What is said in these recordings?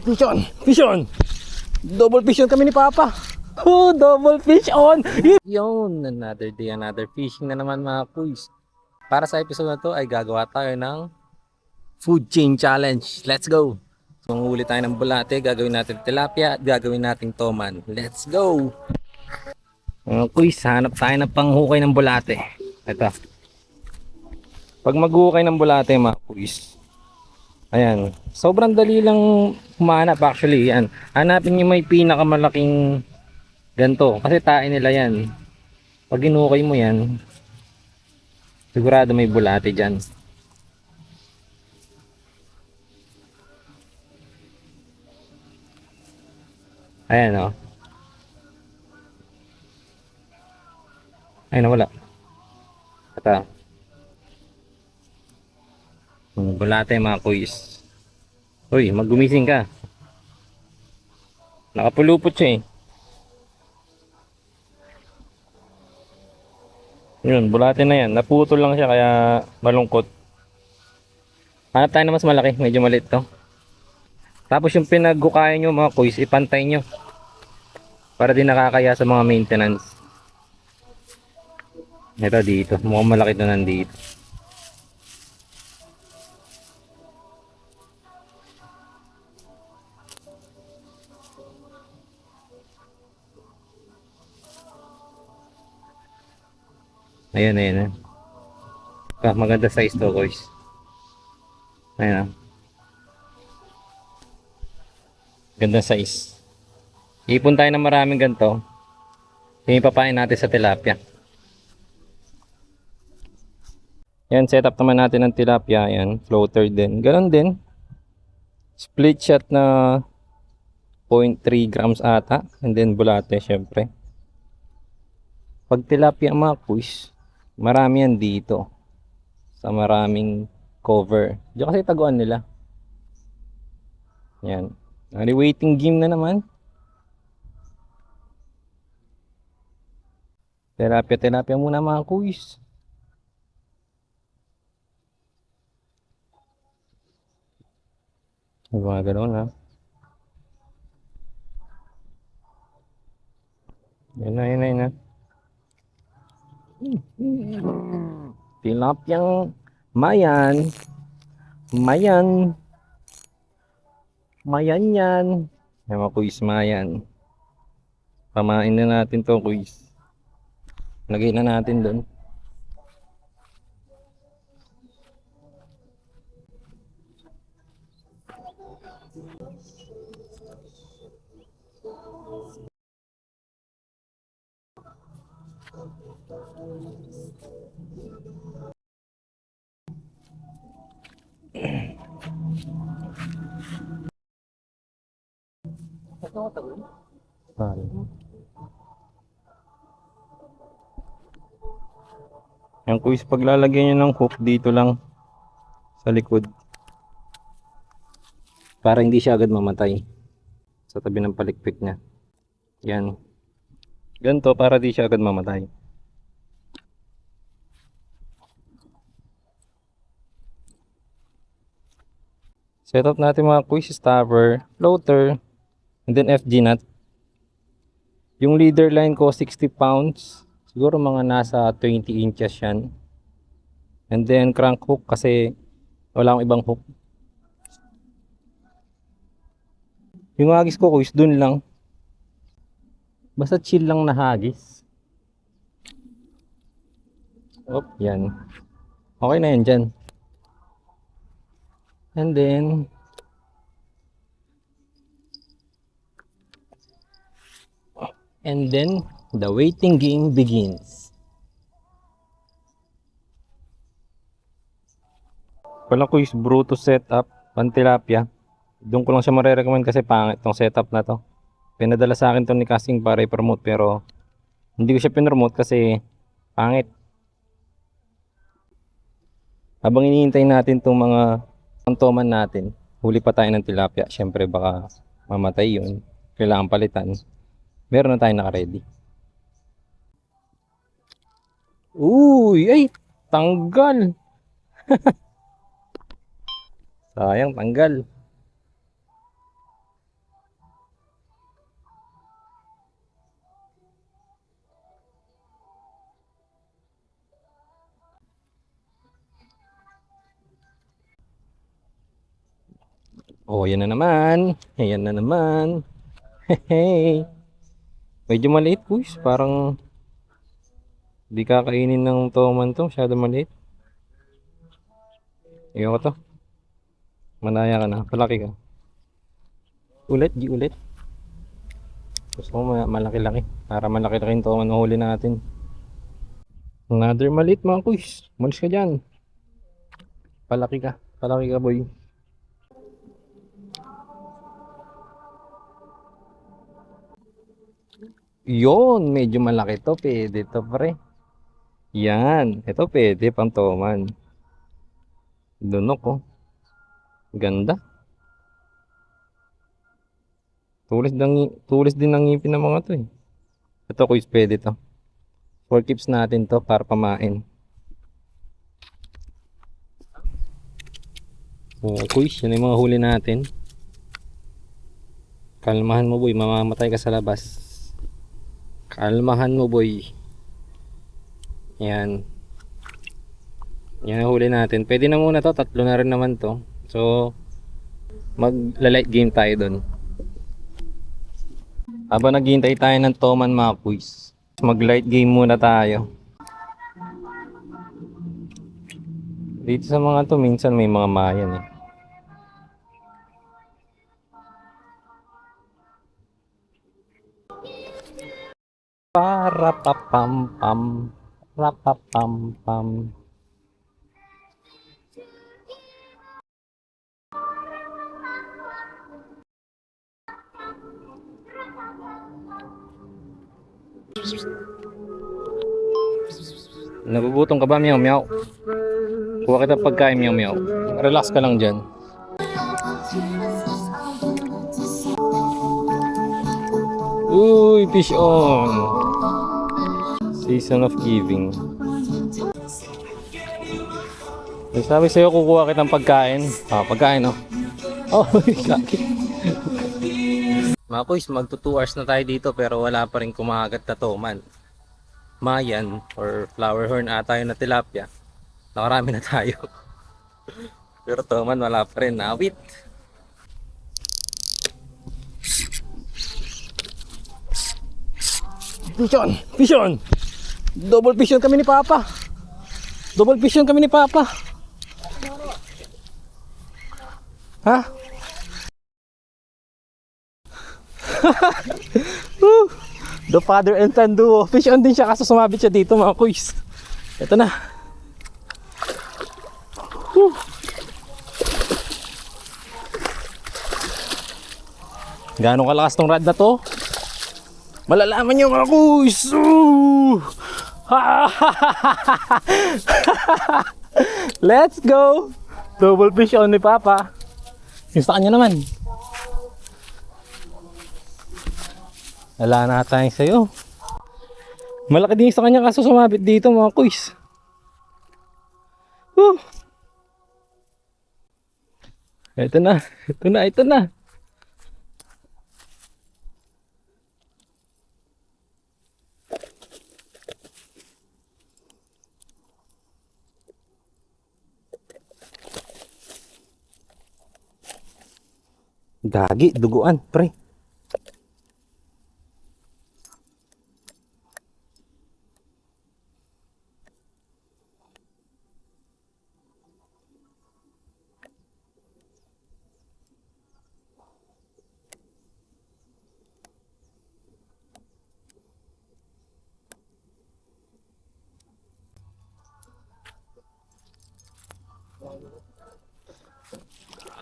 Fish on! Fish on! Double fish on kami ni Papa. Oh, double fish on! Yun, another day, another fishing na naman mga kuys. Para sa episode na to ay gagawa tayo ng food chain challenge. Let's go! Manghuli tayo ng bulate, gagawin natin tilapia at gagawin natin toman. Let's go! Mga kuys, hanap tayo ng panghukay ng bulate. Ito. Pag maghukay ng bulate mga kuys, ayan, sobrang dali lang humanap actually yan. Hanapin nyo may pinakamalaking ganto kasi tae nila yan. Pag hinukay mo yan, sigurado may bulate dyan. Ayan o. Ay nawala. Ito. Bulate mga kuys. Uy, maggumising ka. Nakapulupot siya eh. Yun, bulate na yan. Naputol lang siya kaya malungkot. Hanap tayo na mas malaki. Medyo maliit to. Tapos yung pinaghukayan nyo mga kuys, ipantay nyo. Para di nakakaya sa mga maintenance. Ito dito. Mukhang malaki to nandito. Ayan, ayan. Maganda size to guys. Ayan. Ganda size. Ipon tayo ng maraming ganito. Ipapain natin sa tilapia. Yan, set up naman natin ng tilapia. Yan, floater din. Ganon din. Split shot na 0.3 grams ata. And then bulate syempre. Pag tilapia mga kuys, marami yan dito. Sa maraming cover. Diyan kasi taguan nila. Yan. Waiting game na naman. Tilapia muna mga kuys. Mga gano'n ha. Yan na, yan na, yan na. Tilapyang mayan. Mayan. Mayan yan. Yan mga kuys, mayan. Pamain na natin to kuys. Lagay na natin doon. Yan kuys, paglalagyan nyo ng hook dito lang sa likod para hindi siya agad mamatay sa tabi ng palikpik niya. Yan. Ganito para di siya agad mamatay. Set up natin mga kuys, stopper, floater, and then FG nut. Yung leader line ko 60 pounds. Siguro mga nasa 20 inches yan. And then crank hook kasi wala akong ibang hook. Yung hagis ko kuys, dun lang. Basta chill lang na hagis. Oh, yan. Okay na yan dyan. And then the waiting game begins. Wala ko is Brutus setup, pantilapia. Doon ko lang siya marirecommend kasi pangit tong setup na to. Pinadala sa akin to ni Casing para i-promote pero hindi ko siya pinromote kasi pangit. Habang hinihintay natin tong mga pantoman natin, huli pa tayo ng tilapia. Syempre baka mamatay yun. Kailangan palitan. Meron na tayo naka-ready. Uy! Ay! Tanggal! Sayang, tanggal. Oh, yan na naman. Ayan na naman. Hey. Medyo maliit, guys. Parang di kakainin ng toman to. Masyado maliit. Ayoko to. Manaya ka na. Palaki ka. Ulit, di ulit. Gusto ko malaki-laki. Para malaki-laki yung toman na huli natin. Another maliit mga kuys. Malis ka dyan. Palaki ka. Palaki ka, boy. Yon, medyo malaki to. Pwede to, pre. Yan. Ito pwede pang toman. Lunok, oh. Ganda. Tulis din ng ngipin ng mga to, eh. Ito, kuys, pwede to. For keeps natin to para pamain. So, kuys, yan yung mga huli natin. Kalmahan mo, boy. Mamamatay ka sa labas. Kalmahan mo, boy. Yan. Yan ang huli natin. Pwede na muna to. Tatlo na rin naman to. So, mag-light game tayo dun. Habang naghihintay tayo ng toman mga kuys, mag-light game muna tayo. Dito sa mga to, minsan may mga mayan, eh. Para papam pam, rapapam pam. Nagugutom ka ba, meow meow? Kuha kita pagkain, meow meow. Relax ka lang dyan. Uy, fish on. Season of giving. Sabi sa'yo, kukuha kitang pagkain. Pagkain, oh. Oh, kaki. Mga kuys, magto 2 hours na tayo dito pero wala pa rin kumagat na toman. Mayan or flower horn ata yung na tilapia. Nakarami na tayo. Pero toman wala pa rin. Nawit. Fish on! Fish on! Double fish on kami ni Papa. Double fish on kami ni Papa. Ha? The father and son duo. Fish on din siya kaso sumabit siya dito mga kuys. Ito na. Gaano kalakas tong rod na to? Malalaman nyo mga kuys. Let's go. Double fish on ni Papa. Yung sa kanya naman. Wala na tayong sayo. Malaki din sa kanya kaso sumabit dito mga kuys. Ito na. Ito na. Ito na. Gagi, duguan, pre.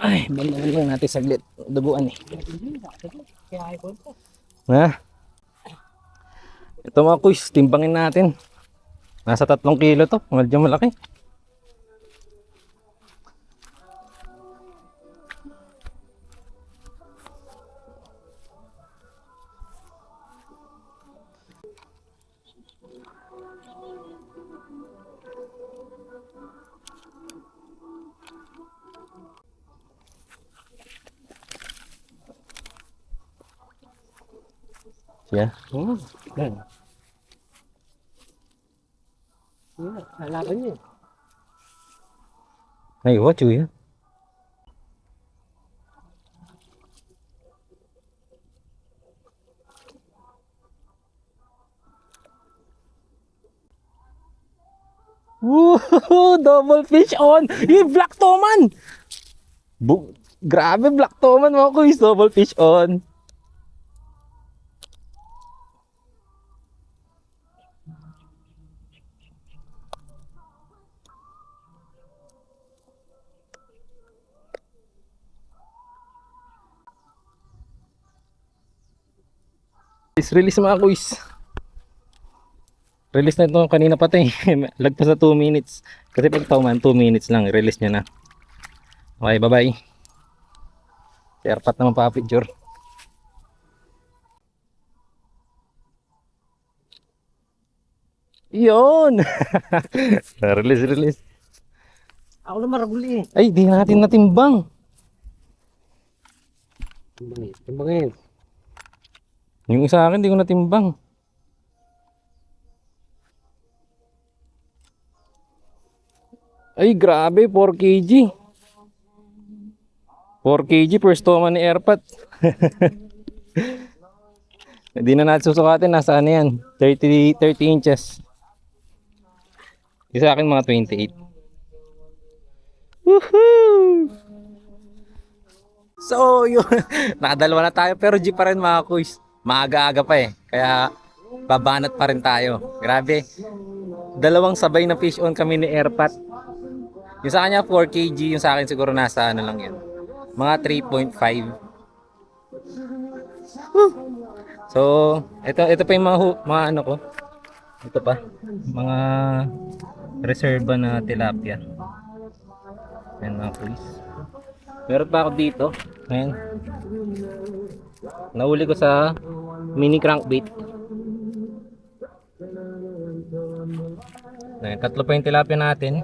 Ay, balikan lang natin saglit. Duguan eh. Ha? Ito mga kuys, timbangin natin. Nasa 3 kilo to. Medyo malaki. Yeah. Yan. Lalaban niya. Ay, what you? Woohoo! Double fish on! Black Toman! Grabe, Black Toman mga kuys. Double fish on. Release mga kuys. Release na ito kanina pati. Lagpas na 2 minutes. Kasi pag Toman, 2 minutes lang. Release niya na. Okay, bye bye. Airpat naman pa picture. Yun! Release. Ako na maraguli eh. Ay, di natin natimbang. Timbangin. Yung isa akin, di ko natimbang. Ay, grabe, 4 kg. 4 kg first Toman ni Airpat. Hindi na natin susukatin, nasaan na yan? 30 inches. Isa akin mga 28. Woohoo! So, yun. Nakadalawa na tayo pero G pa rin mga kuys. Maaga-aga pa eh. Kaya babanat pa rin tayo. Grabe. Dalawang sabay na fish on kami ni Airpat. Yung sa kanya 4 kg, yung sa akin siguro nasa ano lang yun. Mga 3.5. So, ito pa yung mga ano ko. Ito pa. Mga reserva na tilapia. Ayan mga kuys. Meron pa ako dito. Ayan. Nahuli ko sa mini crankbait. Ayan, tatlo pa yung tilapia natin.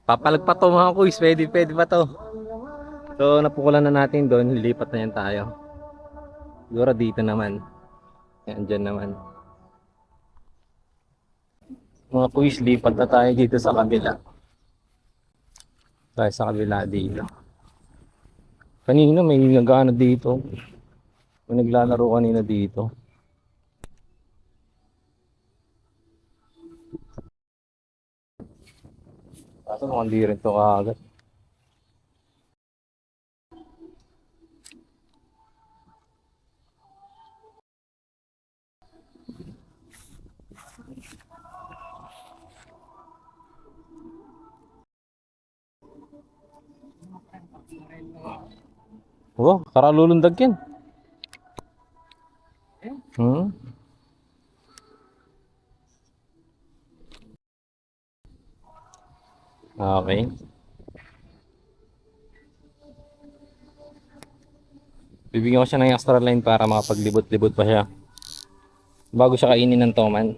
Papalag pa to mga kuys. Pwede pa to. So napukulan na natin doon. Lilipat na yan tayo. Siguro dito naman. Ayan, dyan naman. Mga kuys, lipat na tayo dito sa kabila. Tayo sa kabila dito. Kanina may nag-ano dito. May naglalaro kanina dito. Kaso mukhang di rin ito kaagad. Oh, karalulundag yan. Okay. Bibigyan ko siya ng extra line para makapaglibot-libot pa siya. Bago siya kainin ng Toman.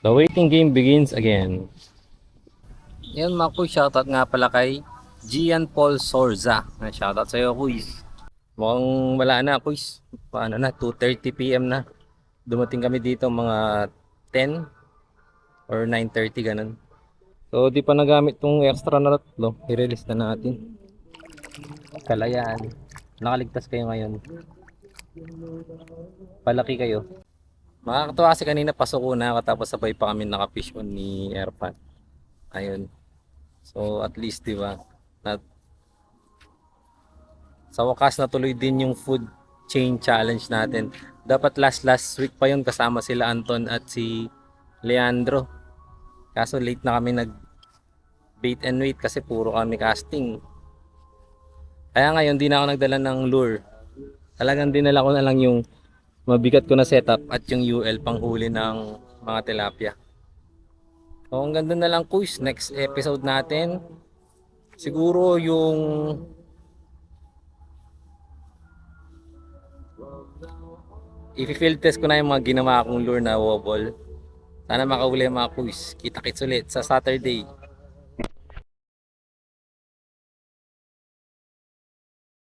The waiting game begins again. Yan mga kuy, shoutout nga pala kay Gian Paul Sorza. Shoutout sa iyo kuy. Mukhang wala na kuy. Paano na, 2:30 PM na. Dumating kami dito mga 10 or 9:30 ganun. So di pa nagamit tong extra na tatlo. I-release na natin. Kalayaan. Nakaligtas kayo ngayon. Palaki kayo. Makakatuwa kasi kanina pasok na ako tapos sabay pa kami naka-fish on ni Airpat. Ayun. So at least di ba? Sa wakas natuloy din yung food chain challenge natin. Dapat last week pa yun kasama sila Anton at si Leandro. Kaso late na kami nag bait and wait kasi puro kami casting. Kaya ngayon di na ako nagdala ng lure. Talagang dinala ko na lang yung mabigat ko na setup at yung UL panghuli ng mga tilapia. So hanggang doon na lang kuys. Next episode natin siguro yung i-field test ko na yung mga ginawa kong lure na wobble. Sana makahuli mga kuys. Kita-kits ulit sa Saturday.